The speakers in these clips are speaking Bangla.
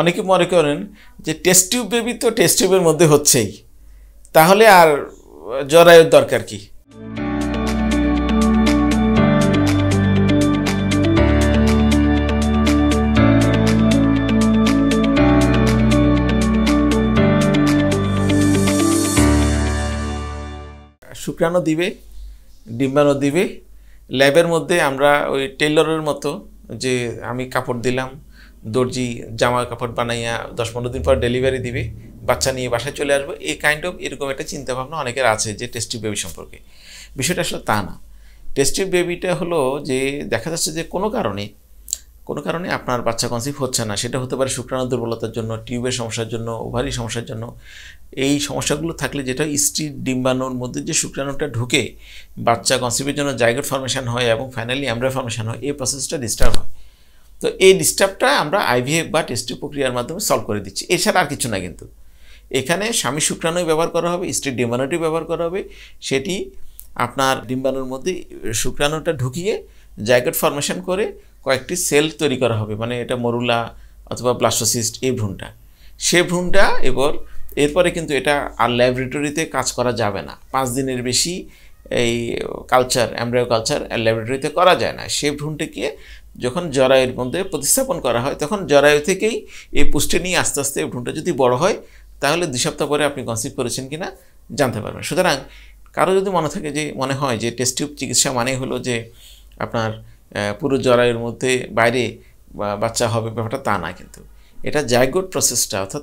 অনেকে মনে করেন যে টেস্ট টিউব বেবি তো টেস্ট টিউবের মধ্যে হচ্ছেই, তাহলে আর জরায়ুর দরকার কি? শুক্রাণু দিবে, ডিম্বাণু দিবে। ল্যাবের মধ্যে আমরা ওই টেইলরের মতো যে আমি কাপড় দিলাম, দর্জি জামা কাপড় বানাইয়া 10-15 দিন পর ডেলিভারি দিবে, বাচ্চা নিয়ে বাসায় চলে আসবো, এই কাইন্ড অফ এরকম একটা চিন্তাভাবনা অনেকের আছে যে টেস্ট টিউব বেবি সম্পর্কে। বিষয়টা আসলে তা না। টেস্ট টিউব বেবিটা হলো যে দেখা যাচ্ছে যে কোনো কারণে আপনার বাচ্চা কনসিভ হচ্ছে না, সেটা হতে পারে শুক্রাণু দুর্বলতার জন্য, টিউবের সমস্যার জন্য, ওভারি সমস্যার জন্য। এই সমস্যাগুলো থাকলে যেটা স্ত্রী ডিম্বাণুর মধ্যে যে শুক্রাণুটা ঢুকে বাচ্চা কনসিভের জন্য জাইগোট ফর্মেশন হয় এবং ফাইনালি এমব্রায়ো ফর্মেশন হয়, এই প্রসেসটা ডিস্টার্ব হয়। তো এই ডিস্টার্বটা আমরা আইভিএফ বা টেস্ট টিউব প্রক্রিয়ার মাধ্যমে সলভ করে দিচ্ছি, এছাড়া আর কিছু না। কিন্তু এখানে স্বামী শুক্রাণু ব্যবহার করা হবে, স্ত্রীর ডিম্বাণুটি ব্যবহার করা হবে, সেটি আপনার ডিম্বাণুর মধ্যে শুক্রাণুটা ঢুকিয়ে জাইগোট ফর্মেশন করে কয়েকটি সেল তৈরি করা হবে, মানে এটা মরুলা অথবা ব্লাস্টোসিস্ট, এই ভ্রূণটা, সে ভ্রূণটা এরপরে কিন্তু এটা আর ল্যাবরেটরিতে কাজ করা যাবে না। 5 দিনের বেশি এই কালচার, এমব্রায়ো কালচার ল্যাবরেটরিতে করা যায় না। সে ভ্রূণটিকে যখন জরায়ুর মধ্যে প্রতিস্থাপন করা হয়, তখন জরায়ু থেকেই এই পুষ্টি নিয়ে আস্তে আস্তে ভ্রূণটা যদি বড় হয়, তাহলে 2 সপ্তাহ পরে আপনি কনসিভ করেছেন কিনা জানতে পারবেন। সুতরাং কারো যদি মনে হয় যে টেস্ট টিউব চিকিৎসা মানে হলো যে আপনার পুরো জরায়ুর মধ্যে বাইরে বাচ্চা হবে, ব্যাপারটা তা না। কিন্তু এটা জাইগোট প্রসেসটা, অর্থাৎ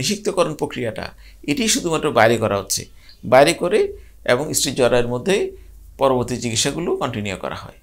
নিষিক্তকরণ প্রক্রিয়াটা, এটি শুধুমাত্র বাইরে করা হচ্ছে, বাইরে করে এবং স্ত্রী জরায়ুর মধ্যে পরবর্তী চিকিৎসাগুলো কন্টিনিউ করা হয়।